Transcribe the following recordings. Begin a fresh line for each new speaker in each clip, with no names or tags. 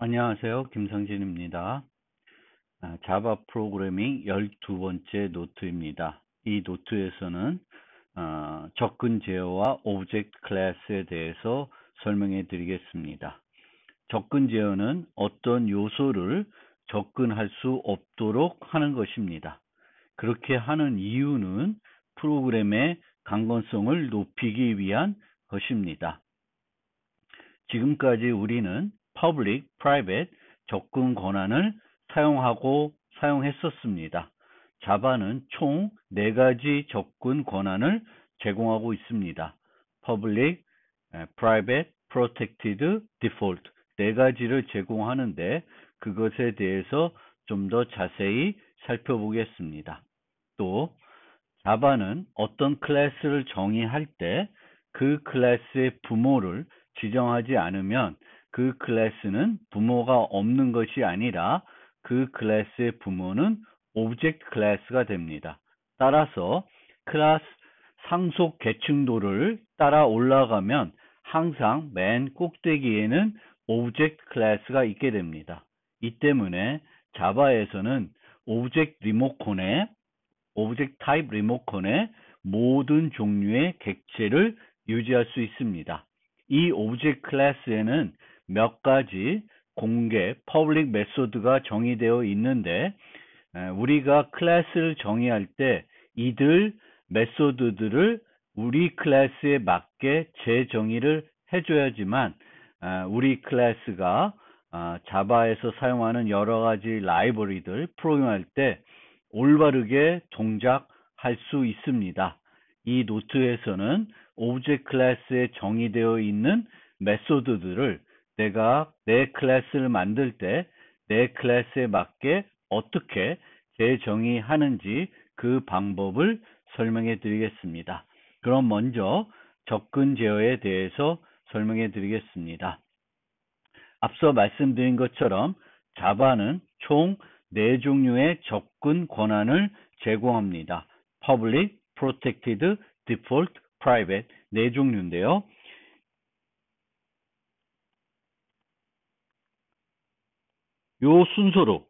안녕하세요. 김성진입니다. 자바 프로그래밍 12번째 노트입니다. 이 노트에서는 접근 제어와 오브젝트 클래스에 대해서 설명해 드리겠습니다. 접근 제어는 어떤 요소를 접근할 수 없도록 하는 것입니다. 그렇게 하는 이유는 프로그램의 강건성을 높이기 위한 것입니다. 지금까지 우리는 public, private 접근 권한을 사용했었습니다. 자바는 총 4가지 접근 권한을 제공하고 있습니다. public, private, protected, default 4가지를 제공하는데 그것에 대해서 좀 더 자세히 살펴보겠습니다. 또 자바는 어떤 클래스를 정의할 때 그 클래스의 부모를 지정하지 않으면 그 클래스는 부모가 없는 것이 아니라 그 클래스의 부모는 오브젝트 클래스가 됩니다. 따라서 클래스 상속 계층도를 따라 올라가면 항상 맨 꼭대기에는 오브젝트 클래스가 있게 됩니다. 이 때문에 자바에서는 오브젝트 타입 리모컨의 모든 종류의 객체를 유지할 수 있습니다. 이 오브젝트 클래스에는 몇 가지 공개 퍼블릭 메소드가 정의되어 있는데 우리가 클래스를 정의할 때 이들 메소드들을 우리 클래스에 맞게 재정의를 해줘야지만 우리 클래스가 자바에서 사용하는 여러 가지 라이브러리들 프로그램할 때 올바르게 동작할 수 있습니다. 이 노트에서는 오브젝트 클래스에 정의되어 있는 메소드들을 내가 내 클래스를 만들 때 내 클래스에 맞게 어떻게 재정의하는지 그 방법을 설명해 드리겠습니다. 그럼 먼저 접근 제어에 대해서 설명해 드리겠습니다. 앞서 말씀드린 것처럼 자바는 총 4종류의 접근 권한을 제공합니다. Public, Protected, Default, Private 4종류인데요. 요 순서로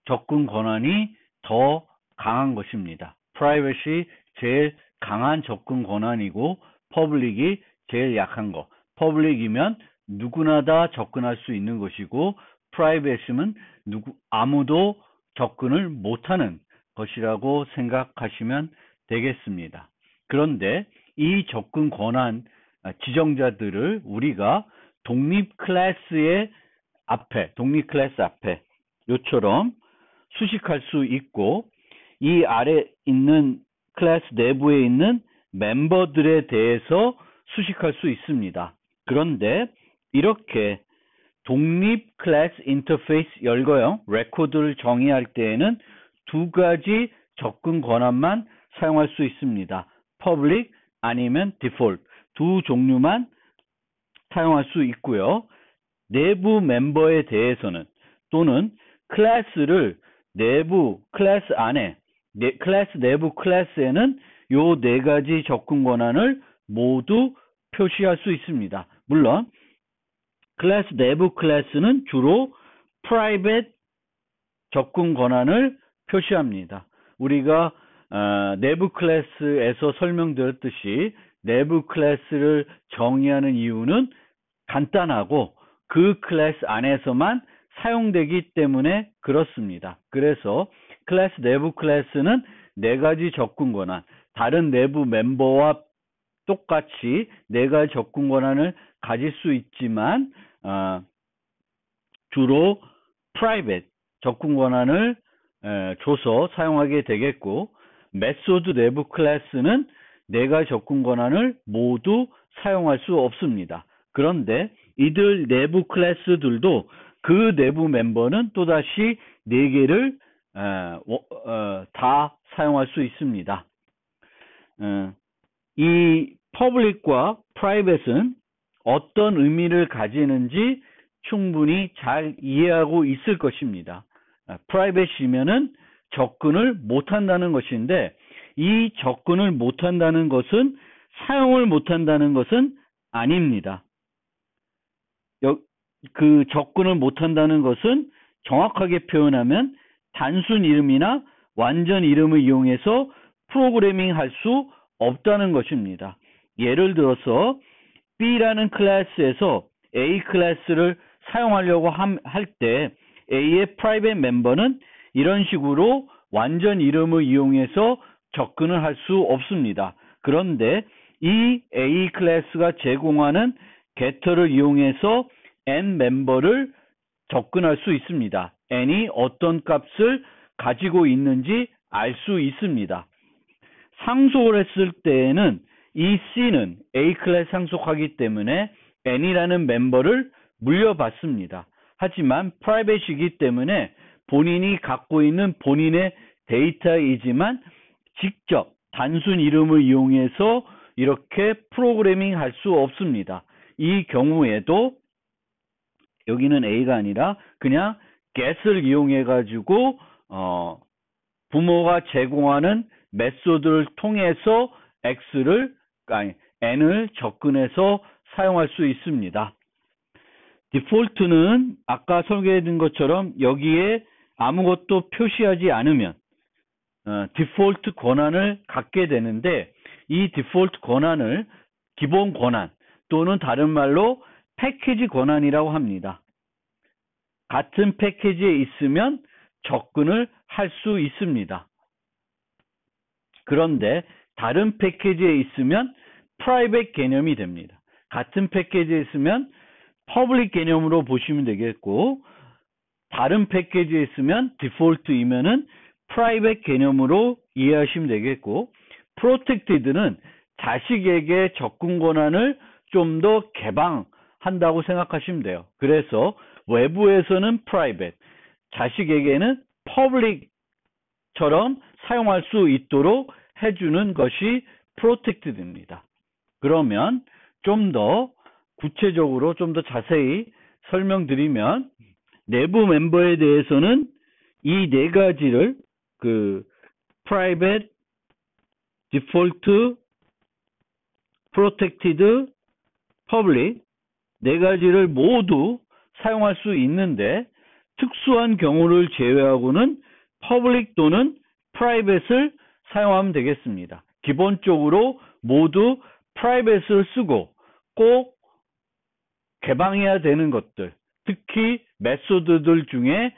접근 권한이 더 강한 것입니다. Private이 제일 강한 접근 권한이고 Public이 제일 약한 거. Public이면 누구나 다 접근할 수 있는 것이고 Private이면 아무도 접근을 못하는 것이라고 생각하시면 되겠습니다. 그런데 이 접근 권한 지정자들을 우리가 독립 클래스 앞에 요처럼 수식할 수 있고 이 아래 있는 클래스 내부에 있는 멤버들에 대해서 수식할 수 있습니다. 그런데 이렇게 독립 클래스 인터페이스 열거형 레코드를 정의할 때에는 2가지 접근 권한만 사용할 수 있습니다. Public 아니면 Default 2 종류만 사용할 수 있고요. 내부 멤버에 대해서는 또는 클래스를 내부 클래스 안에 클래스 내부 클래스에는 요 4가지 접근 권한을 모두 표시할 수 있습니다. 물론 클래스 내부 클래스는 주로 private 접근 권한을 표시합니다. 우리가 내부 클래스에서 설명드렸듯이 내부 클래스를 정의하는 이유는 간단하고 그 클래스 안에서만 사용되기 때문에 그렇습니다. 그래서 클래스 내부 클래스는 4가지 접근 권한, 다른 내부 멤버와 똑같이 4가지 접근 권한을 가질 수 있지만 주로 private 접근 권한을 줘서 사용하게 되겠고 메소드 내부 클래스는 4가지 접근 권한을 모두 사용할 수 없습니다. 그런데 이들 내부 클래스들도 그 내부 멤버는 또다시 4개를 다 사용할 수 있습니다. 이 public과 private은 어떤 의미를 가지는지 충분히 잘 이해하고 있을 것입니다. private이면은 접근을 못한다는 것인데 이 접근을 못한다는 것은 사용을 못한다는 것은 아닙니다. 그 접근을 못한다는 것은 정확하게 표현하면 단순 이름이나 완전 이름을 이용해서 프로그래밍 할 수 없다는 것입니다. 예를 들어서 B라는 클래스에서 A 클래스를 사용하려고 할 때 A의 프라이빗 멤버는 이런 식으로 완전 이름을 이용해서 접근을 할 수 없습니다. 그런데 이 A 클래스가 제공하는 getter를 이용해서 N 멤버를 접근할 수 있습니다. N이 어떤 값을 가지고 있는지 알 수 있습니다. 상속을 했을 때에는 이 C는 A 클래스 상속하기 때문에 N이라는 멤버를 물려받습니다. 하지만 프라이빗이기 때문에 본인이 갖고 있는 본인의 데이터이지만 직접 단순 이름을 이용해서 이렇게 프로그래밍 할 수 없습니다. 이 경우에도 여기는 A가 아니라 그냥 get을 이용해 가지고 부모가 제공하는 메소드를 통해서 N을 접근해서 사용할 수 있습니다. 디폴트는 아까 설계해둔 것처럼 여기에 아무것도 표시하지 않으면 디폴트 권한을 갖게 되는데 이 디폴트 권한을 기본 권한 또는 다른 말로 패키지 권한이라고 합니다. 같은 패키지에 있으면 접근을 할 수 있습니다. 그런데 다른 패키지에 있으면 프라이빗 개념이 됩니다. 같은 패키지에 있으면 퍼블릭 개념으로 보시면 되겠고 다른 패키지에 있으면 디폴트이면은 프라이빗 개념으로 이해하시면 되겠고 프로텍티드는 자식에게 접근 권한을 좀 더 개방한다고 생각하시면 돼요. 그래서 외부에서는 프라이빗, 자식에게는 퍼블릭처럼 사용할 수 있도록 해주는 것이 프로텍티드입니다. 그러면 좀 더 구체적으로 좀 더 자세히 설명드리면 내부 멤버에 대해서는 이 네 가지를 private, default, protected, public 네 가지를 모두 사용할 수 있는데 특수한 경우를 제외하고는 public 또는 private을 사용하면 되겠습니다. 기본적으로 모두 private을 쓰고 꼭 개방해야 되는 것들, 특히 메소드들 중에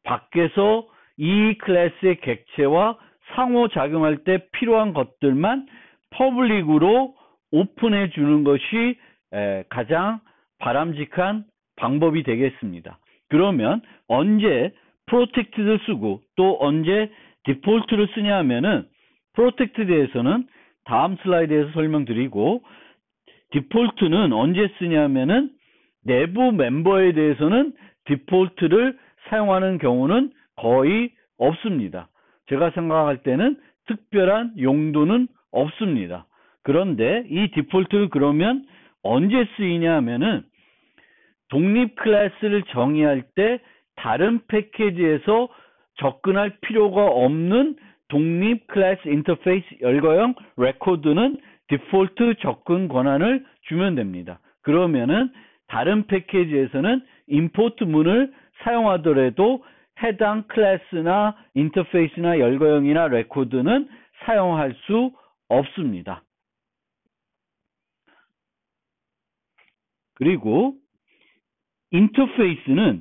밖에서 이 클래스의 객체와 상호작용할 때 필요한 것들만 퍼블릭으로 오픈해 주는 것이 가장 바람직한 방법이 되겠습니다. 그러면 언제 프로텍티드를 쓰고 또 언제 디폴트를 쓰냐 하면은 프로텍티드에서는 다음 슬라이드에서 설명드리고 디폴트는 언제 쓰냐면은 내부 멤버에 대해서는 디폴트를 사용하는 경우는 거의 없습니다. 제가 생각할 때는 특별한 용도는 없습니다. 그런데 이 디폴트를 그러면 언제 쓰이냐 하면은 독립 클래스를 정의할 때 다른 패키지에서 접근할 필요가 없는 독립 클래스 인터페이스 열거형 레코드는 디폴트 접근 권한을 주면 됩니다. 그러면은 다른 패키지에서는 임포트 문을 사용하더라도 해당 클래스나 인터페이스나 열거형이나 레코드는 사용할 수 없습니다. 그리고 인터페이스와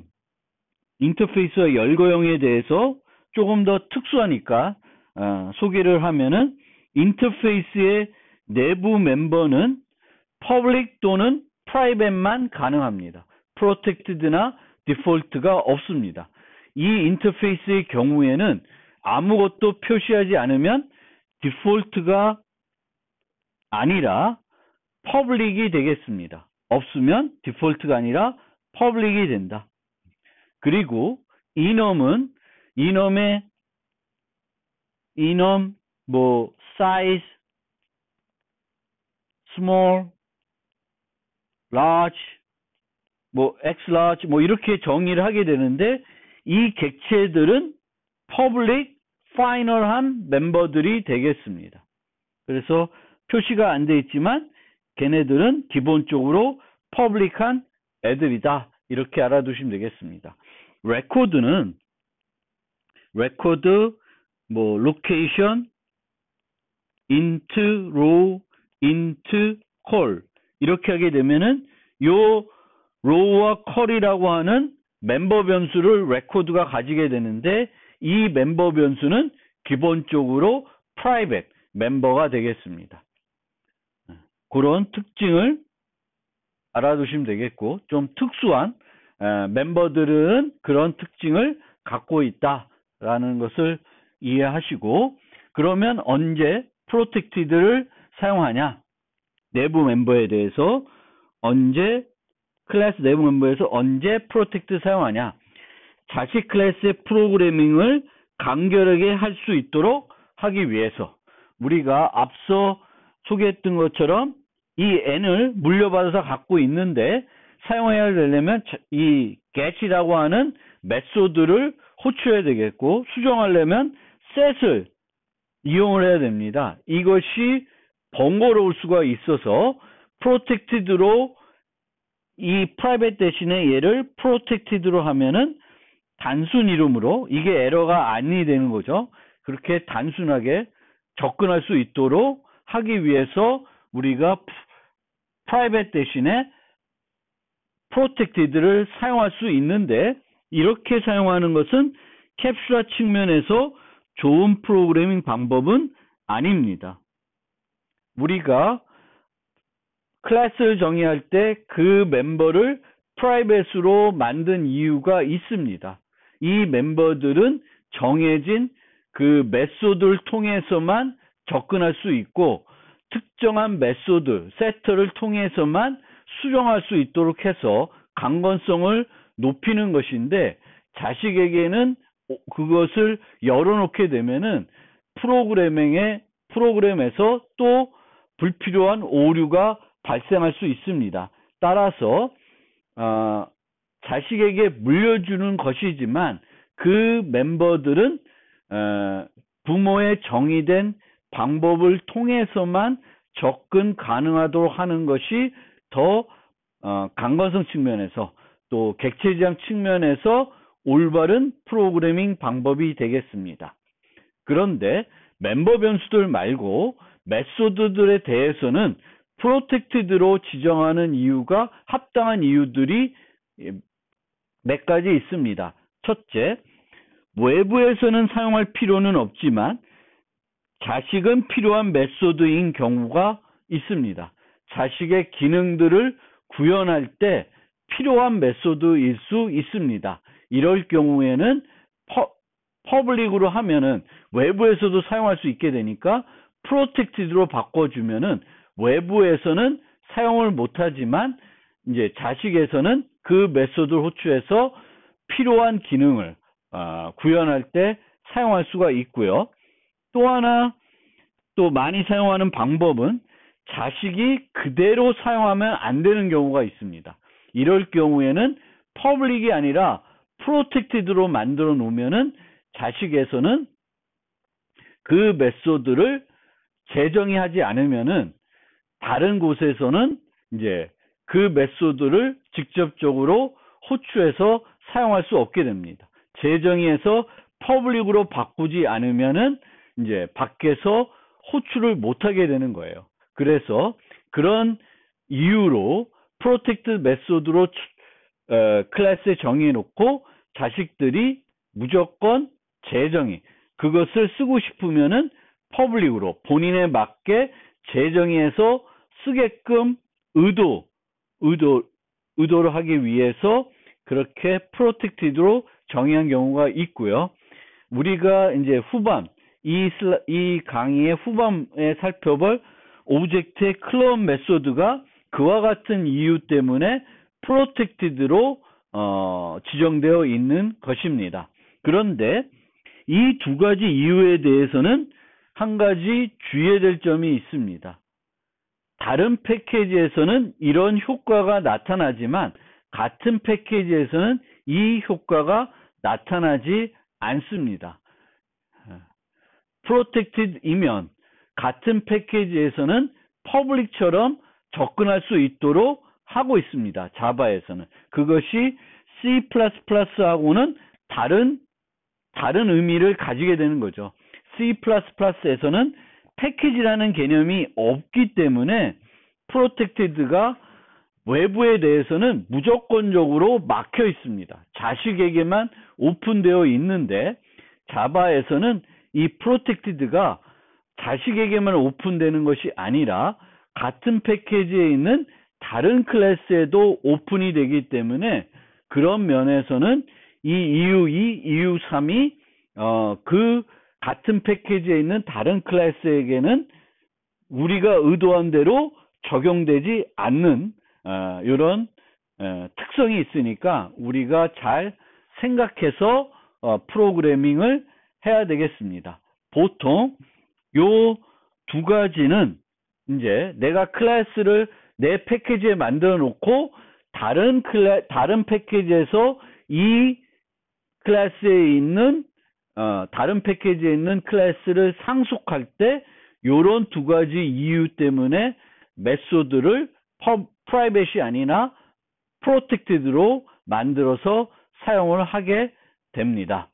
열거형에 대해서 조금 더 특수하니까 소개를 하면은 인터페이스의 내부 멤버는 퍼블릭 또는 프라이빗만 가능합니다. 프로텍티드나 디폴트가 없습니다. 이 인터페이스의 경우에는 아무것도 표시하지 않으면 디폴트가 아니라 퍼블릭이 되겠습니다. 없으면 디폴트가 아니라 퍼블릭이 된다. 그리고 이놈 size, small, large, x large 이렇게 정의를 하게 되는데 이 객체들은 public, final한 멤버들이 되겠습니다. 그래서 표시가 안 돼 있지만 걔네들은 기본적으로 public한 애들이다. 이렇게 알아두시면 되겠습니다. 레코드는 레코드 location, int, row, int, call 이렇게 하게 되면은 요 row와 call이라고 하는 멤버 변수를 레코드가 가지게 되는데 이 멤버 변수는 기본적으로 private 멤버가 되겠습니다. 그런 특징을 알아두시면 되겠고, 좀 특수한 멤버들은 그런 특징을 갖고 있다라는 것을 이해하시고, 그러면 언제 protected를 사용하냐? 내부 멤버에 대해서 클래스 내부 멤버에서 언제 protected 사용하냐? 자식 클래스의 프로그래밍을 간결하게 할 수 있도록 하기 위해서 우리가 앞서 소개했던 것처럼 이 n을 물려받아서 갖고 있는데 사용해야 되려면 이 get이라고 하는 메소드를 호출해야 되겠고, 수정하려면 set을 이용을 해야 됩니다. 이것이 번거로울 수가 있어서 protected로 이 private 대신에 얘를 protected로 하면은 단순 이름으로 이게 에러가 아니 되는 거죠. 그렇게 단순하게 접근할 수 있도록 하기 위해서 우리가 private 대신에 protected를 사용할 수 있는데, 이렇게 사용하는 것은 캡슐화 측면에서 좋은 프로그래밍 방법은 아닙니다. 우리가 클래스를 정의할 때 그 멤버를 private로 만든 이유가 있습니다. 이 멤버들은 정해진 그 메소드를 통해서만 접근할 수 있고, 특정한 메소드, 세터를 통해서만 수정할 수 있도록 해서 강건성을 높이는 것인데, 자식에게는 그것을 열어놓게 되면은 프로그램에서 또 불필요한 오류가 발생할 수 있습니다. 따라서 자식에게 물려주는 것이지만 그 멤버들은 부모의 정의된 방법을 통해서만 접근 가능하도록 하는 것이 더 강건성 측면에서 또 객체지향 측면에서 올바른 프로그래밍 방법이 되겠습니다. 그런데 멤버 변수들 말고 메소드들에 대해서는 프로텍티드로 지정하는 이유가 합당한 이유들이 몇 가지 있습니다. 첫째, 외부에서는 사용할 필요는 없지만 자식은 필요한 메소드인 경우가 있습니다. 자식의 기능들을 구현할 때 필요한 메소드일 수 있습니다. 이럴 경우에는 퍼블릭으로 하면은 외부에서도 사용할 수 있게 되니까 프로텍티드로 바꿔주면은 외부에서는 사용을 못하지만 이제 자식에서는 그 메소드를 호출해서 필요한 기능을 구현할 때 사용할 수가 있고요. 또 하나 또 많이 사용하는 방법은 자식이 그대로 사용하면 안 되는 경우가 있습니다. 이럴 경우에는 퍼블릭이 아니라 프로텍티드로 만들어 놓으면은 자식에서는 그 메소드를 재정의 하지 않으면은 다른 곳에서는 이제 그 메소드를 직접적으로 호출해서 사용할 수 없게 됩니다. 재정의해서 퍼블릭으로 바꾸지 않으면은 이제 밖에서 호출을 못하게 되는 거예요. 그래서 그런 이유로 프로텍트 메소드로 클래스에 정의해 놓고 자식들이 무조건 재정의 그것을 쓰고 싶으면은 퍼블릭으로 본인에 맞게 재정의해서 쓰게끔 의도를 하기 위해서 그렇게 프로텍티드로 정의한 경우가 있고요. 우리가 이제 후반 이 강의의 후반에 살펴볼 오브젝트의 클론 메소드가 그와 같은 이유 때문에 프로텍티드로 지정되어 있는 것입니다. 그런데 이 두 가지 이유에 대해서는 한 가지 주의해야 될 점이 있습니다. 다른 패키지에서는 이런 효과가 나타나지만 같은 패키지에서는 이 효과가 나타나지 않습니다. 프로텍티드이면 같은 패키지에서는 퍼블릭처럼 접근할 수 있도록 하고 있습니다. 자바에서는. 그것이 C++하고는 다른 의미를 가지게 되는 거죠. C++에서는 패키지라는 개념이 없기 때문에 프로텍티드가 외부에 대해서는 무조건적으로 막혀 있습니다. 자식에게만 오픈되어 있는데 자바에서는 이 프로텍티드가 자식에게만 오픈되는 것이 아니라 같은 패키지에 있는 다른 클래스에도 오픈이 되기 때문에 그런 면에서는 이 EU2, EU3이 그 같은 패키지에 있는 다른 클래스에게는 우리가 의도한 대로 적용되지 않는 이런 특성이 있으니까 우리가 잘 생각해서 프로그래밍을 해야 되겠습니다. 보통 요 두 가지는 이제 내가 클래스를 내 패키지에 만들어 놓고 다른 패키지에서 이 클래스에 있는 다른 패키지에 있는 클래스를 상속할 때 요런 두 가지 이유 때문에 메소드를 프라이빗이 아니라 프로텍티드로 만들어서 사용을 하게 됩니다.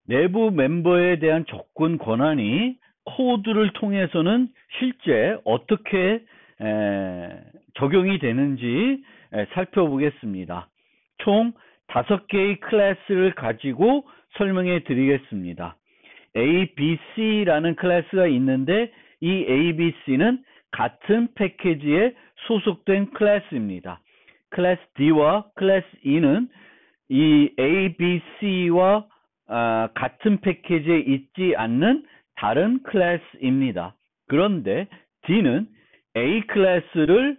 내부 멤버에 대한 접근 권한이 코드를 통해서는 실제 어떻게 적용이 되는지 살펴보겠습니다. 총 5개의 클래스를 가지고 설명해 드리겠습니다. A, B, C라는 클래스가 있는데 이 A, B, C는 같은 패키지에 소속된 클래스입니다. 클래스 D와 클래스 E는 이 A, B, C와 같은 패키지에 있지 않는 다른 클래스입니다. 그런데 D는 A 클래스를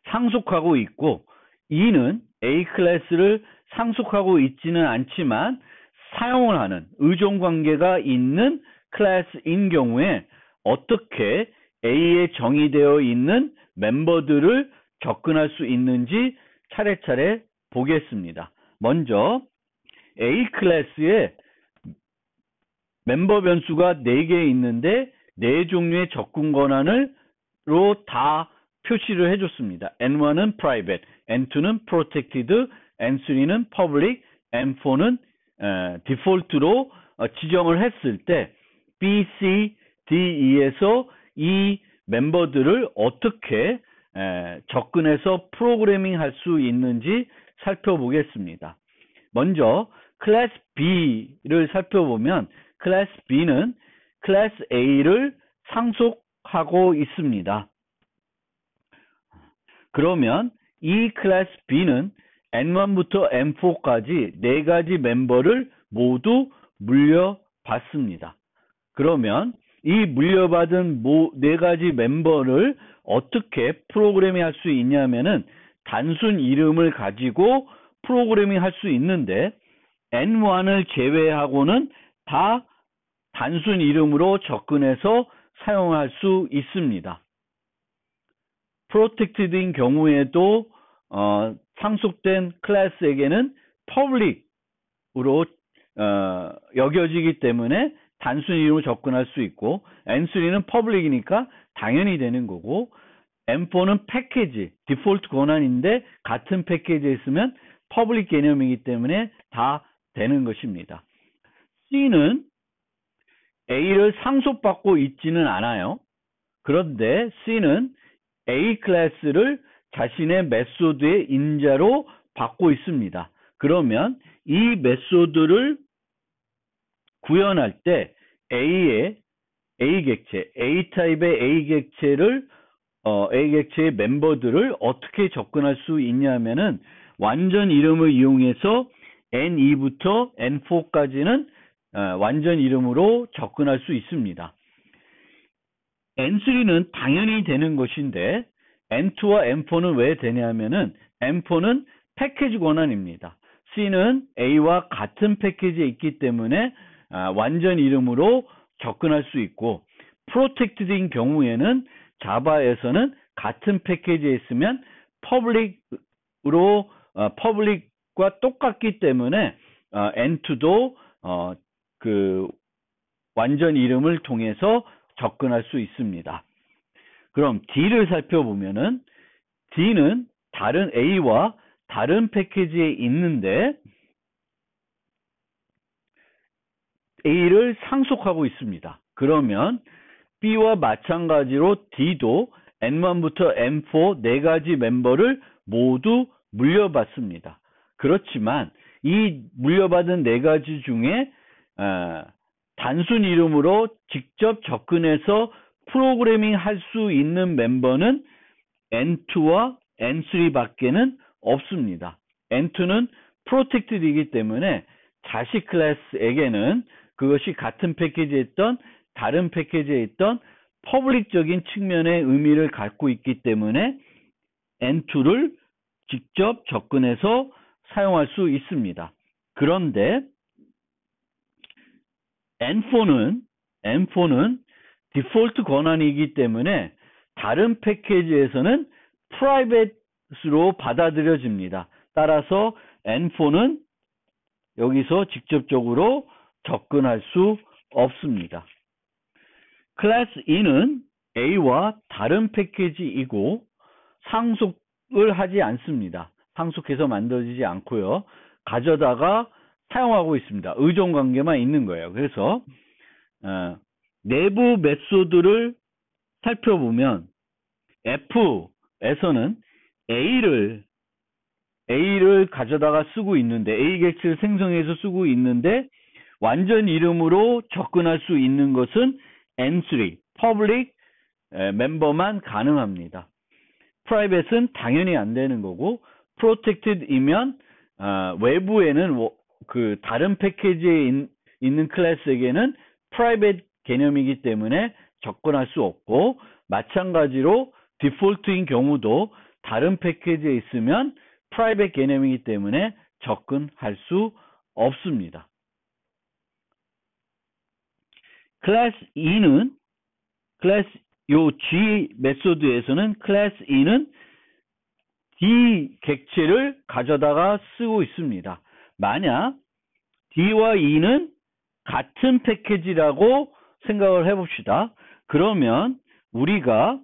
상속하고 있고 E는 A 클래스를 상속하고 있지는 않지만 사용을 하는 의존관계가 있는 클래스인 경우에 어떻게 A에 정의되어 있는 멤버들을 접근할 수 있는지 차례차례 보겠습니다. 먼저 A 클래스에 멤버 변수가 4개 있는데 4종류의 접근 권한으로 다 표시를 해줬습니다. N1은 private, N2는 protected, N3는 public, N4는 디폴트로 지정을 했을 때 B, C, D, E에서 이 멤버들을 어떻게 접근해서 프로그래밍 할 수 있는지 살펴보겠습니다. 먼저 클래스 B를 살펴보면 클래스 B는 클래스 A를 상속하고 있습니다. 그러면 이 클래스 B는 N1부터 N4까지 4가지 멤버를 모두 물려받습니다. 그러면 이 물려받은 4가지 멤버를 어떻게 프로그래밍 할 수 있냐면은 단순 이름을 가지고 프로그래밍 할 수 있는데 N1을 제외하고는 다 단순 이름으로 접근해서 사용할 수 있습니다. 프로텍티드인 경우에도 상속된 클래스에게는 public으로 여겨지기 때문에 단순 이름으로 접근할 수 있고 N3는 public이니까 당연히 되는 거고 M4는 패키지, 디폴트 권한인데 같은 패키지에 있으면 public 개념이기 때문에 다 되는 것입니다. C는 A를 상속받고 있지는 않아요. 그런데 C는 A 클래스를 자신의 메소드의 인자로 받고 있습니다. 그러면 이 메소드를 구현할 때 A의 A 객체, A 타입의 A 객체를 A 객체의 멤버들을 어떻게 접근할 수 있냐면은 완전 이름을 이용해서 N2부터 N4까지는 완전 이름으로 접근할 수 있습니다. N3는 당연히 되는 것인데 N2와 M4는 왜 되냐면은 M4는 패키지 권한입니다. C는 A와 같은 패키지에 있기 때문에 완전 이름으로 접근할 수 있고 프로텍티드인 경우에는 자바에서는 같은 패키지에 있으면 public과 똑같기 때문에 N2도 그 완전 이름을 통해서 접근할 수 있습니다. 그럼 D를 살펴보면은 D는 다른 A와 다른 패키지에 있는데 A를 상속하고 있습니다. 그러면 B와 마찬가지로 D도 N1부터 N4 네 가지 멤버를 모두 물려받습니다. 그렇지만 이 물려받은 네 가지 중에 단순 이름으로 직접 접근해서 프로그래밍 할 수 있는 멤버는 N2와 N3 밖에는 없습니다. N2는 프로텍티드이기 때문에 자식 클래스에게는 그것이 같은 패키지에 있던 다른 패키지에 있던 퍼블릭적인 측면의 의미를 갖고 있기 때문에 N2를 직접 접근해서 사용할 수 있습니다. 그런데 N4는 디폴트 권한이기 때문에 다른 패키지에서는 프라이빗으로 받아들여집니다. 따라서 N4는 여기서 직접적으로 접근할 수 없습니다. 클래스 E는 A와 다른 패키지이고 상속을 하지 않습니다. 상속해서 만들어지지 않고요. 가져다가 사용하고 있습니다. 의존 관계만 있는 거예요. 그래서 내부 메소드를 살펴보면 F에서는 A를 가져다가 쓰고 있는데 A 객체를 생성해서 쓰고 있는데 완전 이름으로 접근할 수 있는 것은 N3 퍼블릭 멤버만 가능합니다. 프라이빗은 당연히 안 되는 거고 프로텍티드이면 외부에는 그 다른 패키지에 있는 클래스에게는 프라이빗 개념이기 때문에 접근할 수 없고 마찬가지로 디폴트인 경우도 다른 패키지에 있으면 프라이빗 개념이기 때문에 접근할 수 없습니다. 클래스 E는 요 G 메소드에서는 클래스 E는 D 객체를 가져다가 쓰고 있습니다. 만약 D와 E는 같은 패키지라고 생각을 해봅시다. 그러면 우리가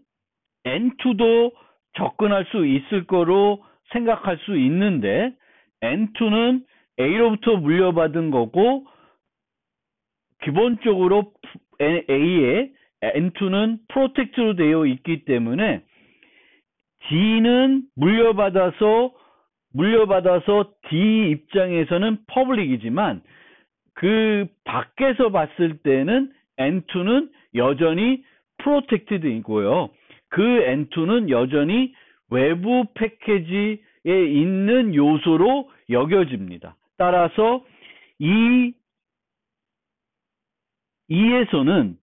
N2도 접근할 수 있을 거로 생각할 수 있는데 N2는 A로부터 물려받은 거고 기본적으로 A에 N2는 프로텍트로 되어 있기 때문에 D는 물려받아서 D 입장에서는 퍼블릭이지만 그 밖에서 봤을 때는 N2는 여전히 프로텍티드이고요. 그 N2는 여전히 외부 패키지에 있는 요소로 여겨집니다. 따라서 E에서는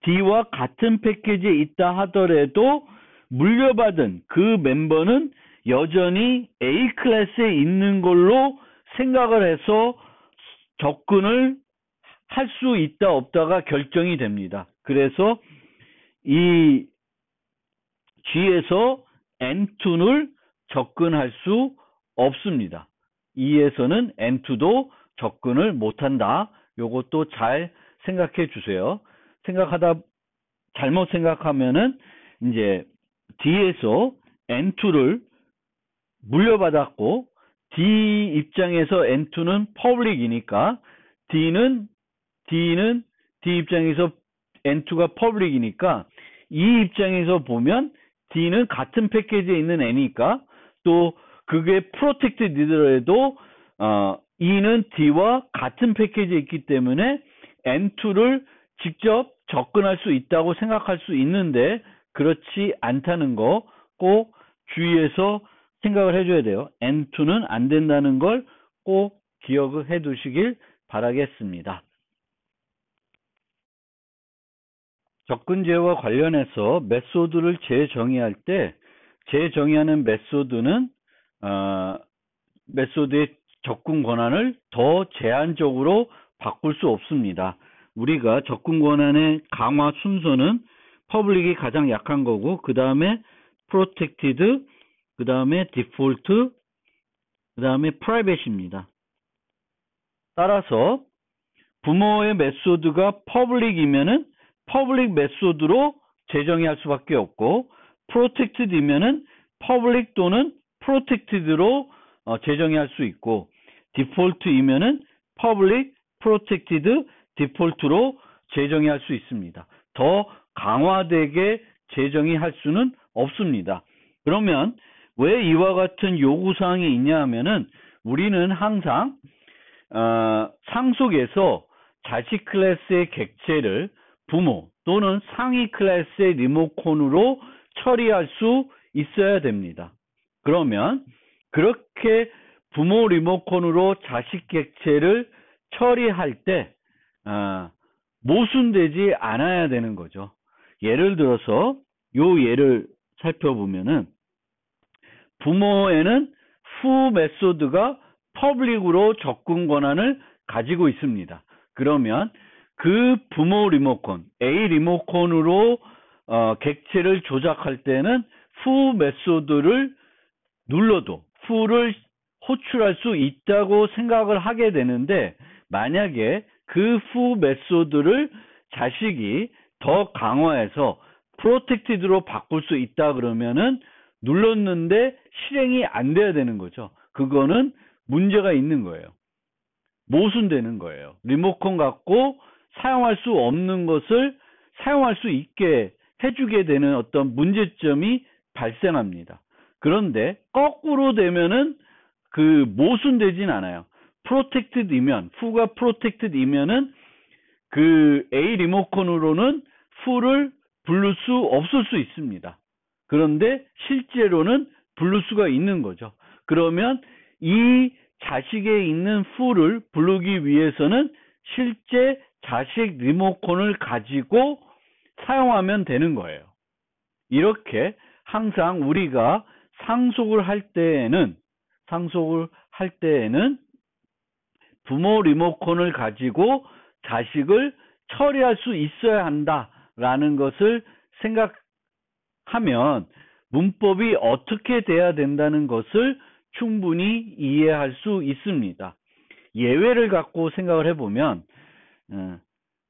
D와 같은 패키지에 있다 하더라도 물려받은 그 멤버는 여전히 A 클래스에 있는 걸로 생각을 해서 접근을 할 수 있다 없다가 결정이 됩니다. 그래서 이 G에서 N2를 접근할 수 없습니다. E에서는 N2도 접근을 못한다. 요것도 잘 생각해 주세요. 잘못 생각하면은 이제 D에서 N2를 물려받았고 D 입장에서 N2는 퍼블릭이니까 D 입장에서 N2가 퍼블릭이니까 이 입장에서 보면 D는 같은 패키지에 있는 N이니까 또 그게 프로텍티드더라도 E는 D와 같은 패키지에 있기 때문에 N2를 직접 접근할 수 있다고 생각할 수 있는데 그렇지 않다는 거 꼭 주의해서 생각을 해줘야 돼요. N2는 안 된다는 걸 꼭 기억을 해 두시길 바라겠습니다. 접근제와 관련해서 메소드를 재정의할 때 재정의하는 메소드는 메소드의 접근 권한을 더 제한적으로 바꿀 수 없습니다. 우리가 접근 권한의 강화 순서는 퍼블릭이 가장 약한 거고 그 다음에 프로텍티드, 그 다음에 디폴트, 그 다음에 프라이빗입니다. 따라서 부모의 메소드가 퍼블릭이면은 퍼블릭 메소드로 재정의할 수밖에 없고 protected이면은 public 또는 protected로 재정의 할 수 있고, default이면은 public, protected, default로 재정의 할 수 있습니다. 더 강화되게 재정의 할 수는 없습니다. 그러면 왜 이와 같은 요구사항이 있냐 하면은 우리는 항상 상속에서 자식 클래스의 객체를 부모 또는 상위 클래스의 리모컨으로 처리할 수 있어야 됩니다. 그러면 그렇게 부모 리모컨으로 자식 객체를 처리할 때 모순되지 않아야 되는 거죠. 예를 들어서 요 예를 살펴보면은 부모에는 후 메소드가 퍼블릭으로 접근 권한을 가지고 있습니다. 그러면 그 부모 리모컨, A 리모컨으로 객체를 조작할 때는 후 메소드를 눌러도 후를 호출할 수 있다고 생각을 하게 되는데, 만약에 그 후 메소드를 자식이 더 강화해서 프로텍티드로 바꿀 수 있다 그러면은 눌렀는데 실행이 안 돼야 되는 거죠. 그거는 문제가 있는 거예요. 모순되는 거예요. 리모컨 갖고 사용할 수 없는 것을 사용할 수 있게 해주게 되는 어떤 문제점이 발생합니다. 그런데 거꾸로 되면은 그 모순되진 않아요. 프로텍티드이면, 후가 프로텍티드이면은 그 A 리모컨으로는 후를 부를 수 없을 수 있습니다. 그런데 실제로는 부를 수가 있는 거죠. 그러면 이 자식에 있는 후를 부르기 위해서는 실제 자식 리모컨을 가지고 사용하면 되는 거예요. 이렇게 항상 우리가 상속을 할 때에는 부모 리모컨을 가지고 자식을 처리할 수 있어야 한다라는 것을 생각하면 문법이 어떻게 돼야 된다는 것을 충분히 이해할 수 있습니다. 예외를 갖고 생각을 해보면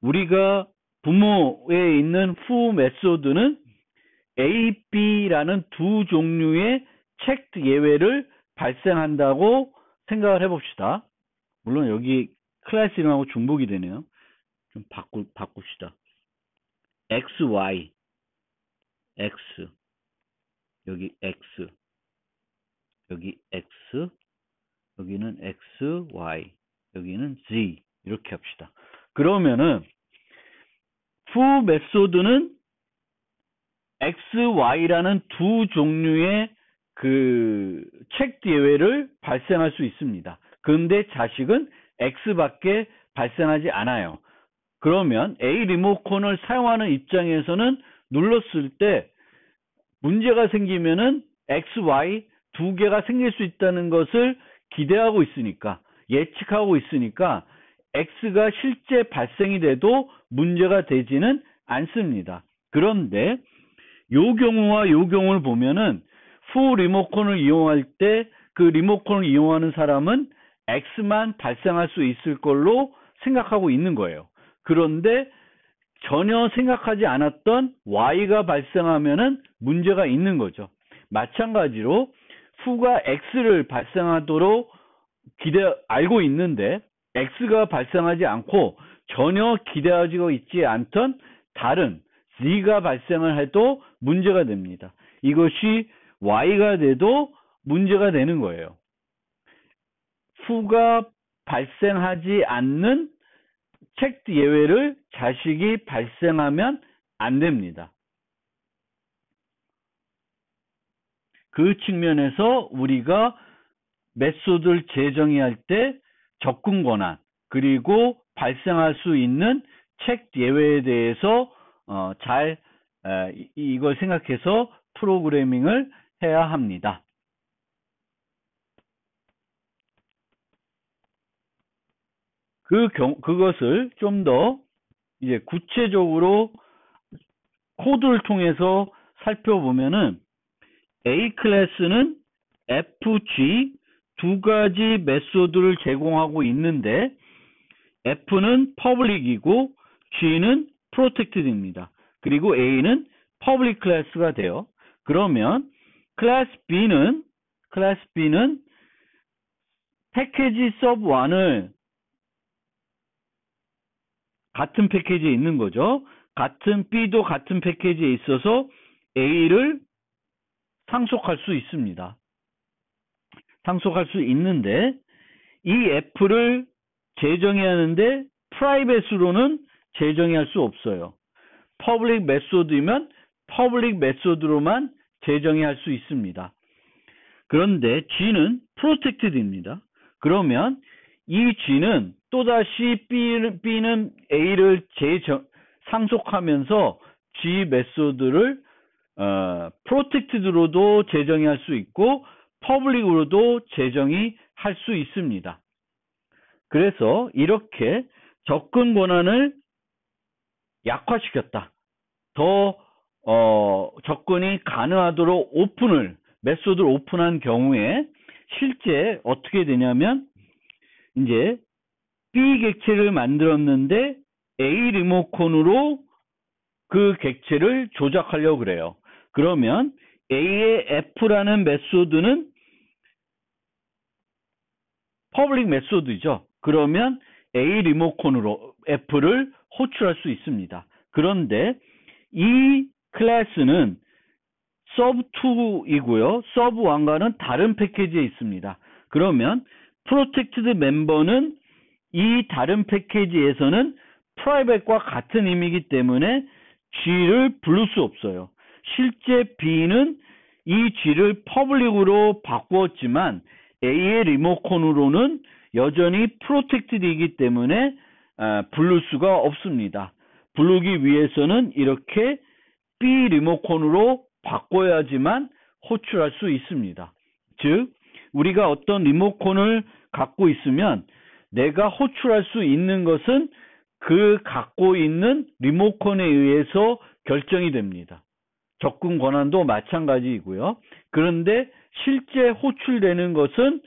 우리가 부모에 있는 후 메소드는 A, B라는 두 종류의 체크드 예외를 발생한다고 생각을 해봅시다. 물론 여기 클래스 이름하고 중복이 되네요. 좀 바꿉시다. X, Y, X, 여기 X, 여기 X, 여기는 X, Y, 여기는 Z 이렇게 합시다. 그러면은 후 메소드는 X, Y라는 두 종류의 그 체크드 예외를 발생할 수 있습니다. 그런데 자식은 X밖에 발생하지 않아요. 그러면 A 리모컨을 사용하는 입장에서는 눌렀을 때 문제가 생기면은 X, Y 두 개가 생길 수 있다는 것을 기대하고 있으니까, 예측하고 있으니까 X가 실제 발생이 돼도 문제가 되지는 않습니다. 그런데 요 경우와 요 경우를 보면은 후 리모컨을 이용할 때 그 리모컨을 이용하는 사람은 X만 발생할 수 있을 걸로 생각하고 있는 거예요. 그런데 전혀 생각하지 않았던 Y가 발생하면은 문제가 있는 거죠. 마찬가지로 후가 X를 발생하도록 알고 있는데 X가 발생하지 않고 전혀 기대하고 있지 않던 다른 Z가 발생을 해도 문제가 됩니다. 이것이 Y가 돼도 문제가 되는 거예요. 후가 발생하지 않는 체크드 예외를 자식이 발생하면 안 됩니다. 그 측면에서 우리가 메소드를 재정의할 때 접근 권한 그리고 발생할 수 있는 체크드 예외에 대해서 잘 이걸 생각해서 프로그래밍을 해야 합니다. 그것을 좀 더 이제 구체적으로 코드를 통해서 살펴보면은 A 클래스는 FG 두 가지 메소드를 제공하고 있는데 F는 public이고 G는 protected입니다. 그리고 A는 public 클래스가 돼요. 그러면 클래스 B는 패키지 sub 1을 같은 패키지에 있는 거죠. B도 같은 패키지에 있어서 A를 상속할 수 있습니다. 상속할 수 있는데 이 F를 재정의 하는데 프라이빗으로는 재정의 할 수 없어요. 퍼블릭 메소드이면 퍼블릭 메소드로만 재정의 할 수 있습니다. 그런데 G는 프로텍티드입니다. 그러면 이 G는 또다시 B는 A를 상속하면서 G 메소드를 프로텍티드로도 재정의 할 수 있고 퍼블릭으로도 재정의 할 수 있습니다. 그래서 이렇게 접근 권한을 약화시켰다. 더 접근이 가능하도록 메소드를 오픈한 경우에 실제 어떻게 되냐면 이제 B 객체를 만들었는데 A 리모컨으로 그 객체를 조작하려고 그래요. 그러면 A의 F라는 메소드는 퍼블릭 메소드죠. 그러면 A 리모컨으로 F를 호출할 수 있습니다. 그런데 이 클래스는 sub2이고요. sub1과는 다른 패키지에 있습니다. 그러면 protected 멤버는 이 다른 패키지에서는 private과 같은 의미이기 때문에 G를 부를 수 없어요. 실제 B는 이 G를 public으로 바꾸었지만 A의 리모컨으로는 여전히 protected이기 때문에 부를 수가 없습니다. 부르기 위해서는 이렇게 B 리모컨으로 바꿔야지만 호출할 수 있습니다. 즉 우리가 어떤 리모컨을 갖고 있으면 내가 호출할 수 있는 것은 그 갖고 있는 리모컨에 의해서 결정이 됩니다. 접근 권한도 마찬가지이고요. 그런데 실제 호출되는 것은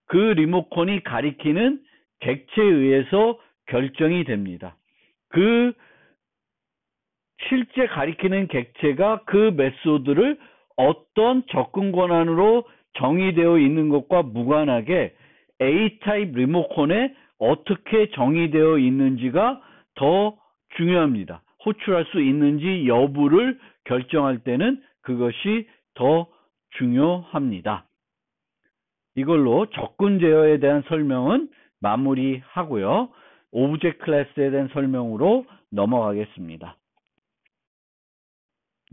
그 리모컨이 가리키는 객체에 의해서 결정이 됩니다. 그 실제 가리키는 객체가 그 메소드를 어떤 접근 권한으로 정의되어 있는 것과 무관하게 A-타입 리모컨에 어떻게 정의되어 있는지가 더 중요합니다. 호출할 수 있는지 여부를 결정할 때는 그것이 더 중요합니다. 이걸로 접근 제어에 대한 설명은 마무리하고요. 오브젝트 클래스에 대한 설명으로 넘어가겠습니다.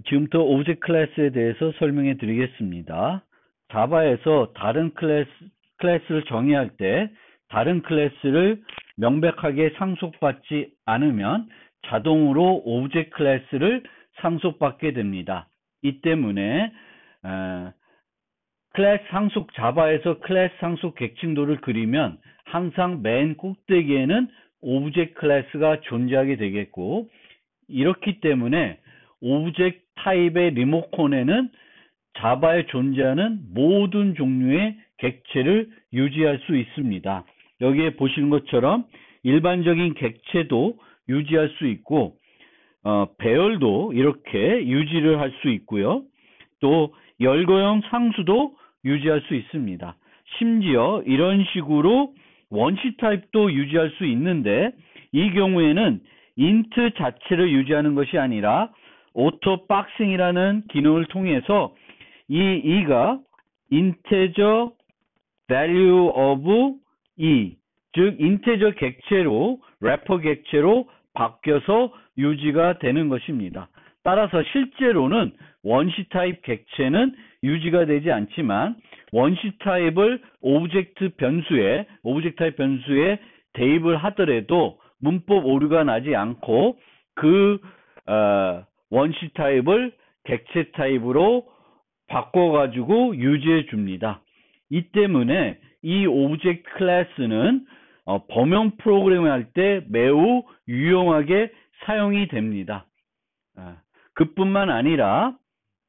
지금부터 오브젝트 클래스에 대해서 설명해 드리겠습니다. 자바에서 다른 클래스를 정의할 때 다른 클래스를 명백하게 상속받지 않으면 자동으로 오브젝트 클래스를 상속받게 됩니다. 이 때문에 자바에서 클래스 상속 객층도를 그리면 항상 맨 꼭대기에는 오브젝트 클래스가 존재하게 되겠고, 이렇기 때문에 오브젝트 타입의 리모컨에는 자바에 존재하는 모든 종류의 객체를 유지할 수 있습니다. 여기에 보시는 것처럼 일반적인 객체도 유지할 수 있고 배열도 이렇게 유지를 할 수 있고요. 또 열거형 상수도 유지할 수 있습니다. 심지어 이런 식으로 원시 타입도 유지할 수 있는데 이 경우에는 인트 자체를 유지하는 것이 아니라 오토 박싱이라는 기능을 통해서 이가 integer value of 즉 인테저 객체로 래퍼 객체로 바뀌어서 유지가 되는 것입니다. 따라서 실제로는 원시 타입 객체는 유지가 되지 않지만 원시 타입을 오브젝트 타입 변수에 대입을 하더라도 문법 오류가 나지 않고 그 원시 타입을 객체 타입으로 바꿔가지고 유지해 줍니다. 이 때문에 이 오브젝트 클래스는 범용 프로그램을 할 때 매우 유용하게 사용이 됩니다. 그뿐만 아니라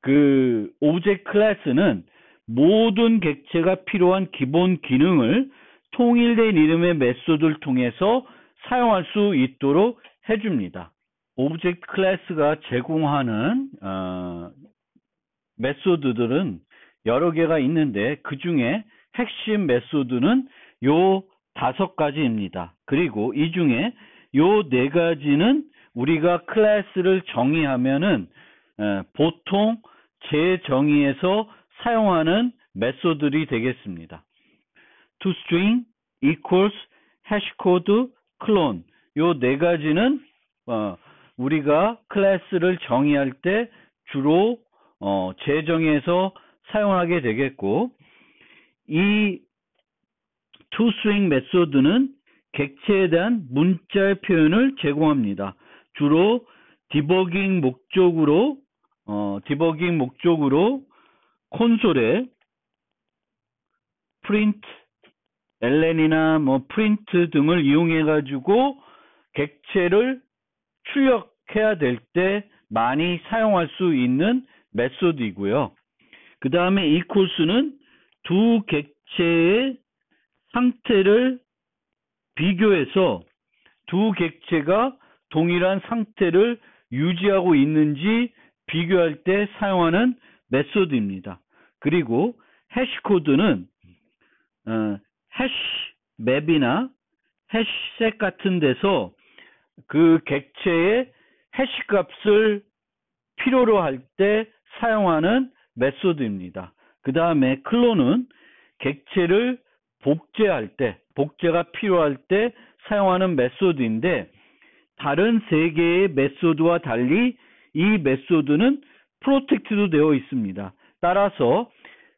그 오브젝트 클래스는 모든 객체가 필요한 기본 기능을 통일된 이름의 메소드를 통해서 사용할 수 있도록 해줍니다. 오브젝트 클래스가 제공하는 메소드들은 여러 개가 있는데 그 중에 핵심 메소드는 요 5가지입니다. 그리고 이 중에 요 4가지는 우리가 클래스를 정의하면은 보통 재정의에서 사용하는 메소드들이 되겠습니다. toString, equals, hashcode, clone 요 4가지는 우리가 클래스를 정의할 때 주로 재정의에서 사용하게 되겠고, 이 toString 메소드는 객체에 대한 문자의 표현을 제공합니다. 주로 디버깅 목적으로 콘솔에 print, ln이나 print 등을 이용해 가지고 객체를 출력해야 될 때 많이 사용할 수 있는 메소드이고요. 그 다음에 equals는 두 객체의 상태를 비교해서 두 객체가 동일한 상태를 유지하고 있는지 비교할 때 사용하는 메소드입니다. 그리고 해시코드는 해시맵이나 해시셋 같은 데서 그 객체의 해시값을 필요로 할 때 사용하는 메소드입니다. 그 다음에 클론은 객체를 복제가 필요할 때 사용하는 메소드인데, 다른 3개의 메소드와 달리 이 메소드는 프로텍트도 되어 있습니다. 따라서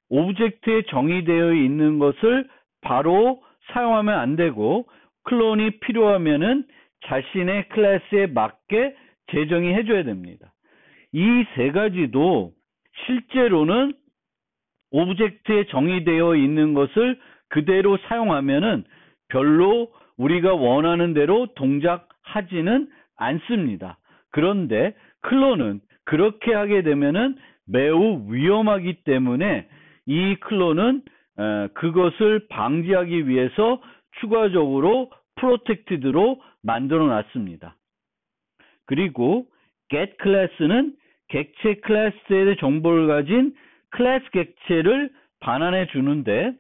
오브젝트에 정의되어 있는 것을 바로 사용하면 안 되고, 클론이 필요하면은 자신의 클래스에 맞게 재정의해 줘야 됩니다. 이 3가지도 실제로는 오브젝트에 정의되어 있는 것을 그대로 사용하면은 별로 우리가 원하는 대로 동작하지는 않습니다. 그런데 클론은 그렇게 하게 되면은 매우 위험하기 때문에 이 클론은 그것을 방지하기 위해서 추가적으로 프로텍티드로 만들어 놨습니다. 그리고 get 클래스는 객체 클래스의 정보를 가진 클래스 객체를 반환해 주는데,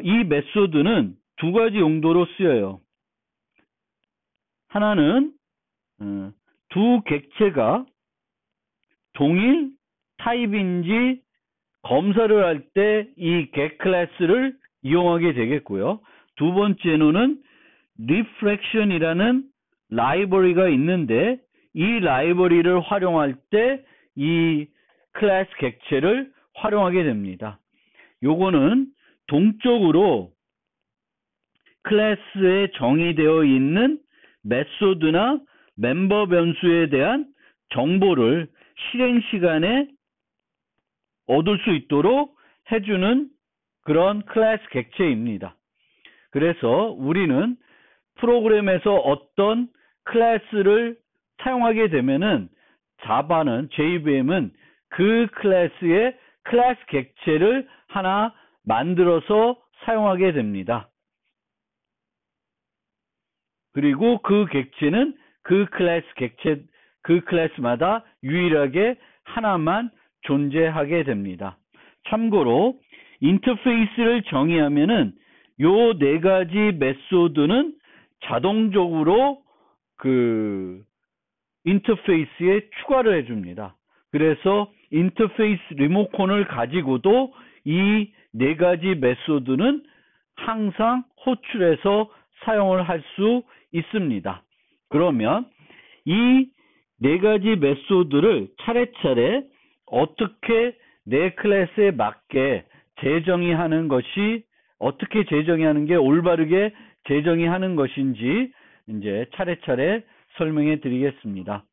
이 메소드는 2가지 용도로 쓰여요. 하나는 두 객체가 동일 타입인지 검사를 할 때 이 get 클래스를 이용하게 되겠고요. 두 번째로는 reflection이라는 라이브러리가 있는데, 이 라이브러리를 활용할 때 이 클래스 객체를 활용하게 됩니다. 요거는 동적으로 클래스에 정의되어 있는 메소드나 멤버 변수에 대한 정보를 실행 시간에 얻을 수 있도록 해주는 그런 클래스 객체입니다. 그래서 우리는 프로그램에서 어떤 클래스를 사용하게 되면은 JVM은 그 클래스의 클래스 객체를 하나 만들어서 사용하게 됩니다. 그리고 그 객체는 그 클래스마다 유일하게 하나만 존재하게 됩니다. 참고로 인터페이스를 정의하면은 요 4가지 메소드는 자동적으로 그 인터페이스에 추가를 해줍니다. 그래서 인터페이스 리모컨을 가지고도 이 4가지 메소드는 항상 호출해서 사용을 할 수 있습니다. 그러면 이 4가지 메소드를 차례차례 어떻게 내 클래스에 맞게 어떻게 재정의하는 게 올바르게 재정의하는 것인지 이제 차례차례 설명해 드리겠습니다.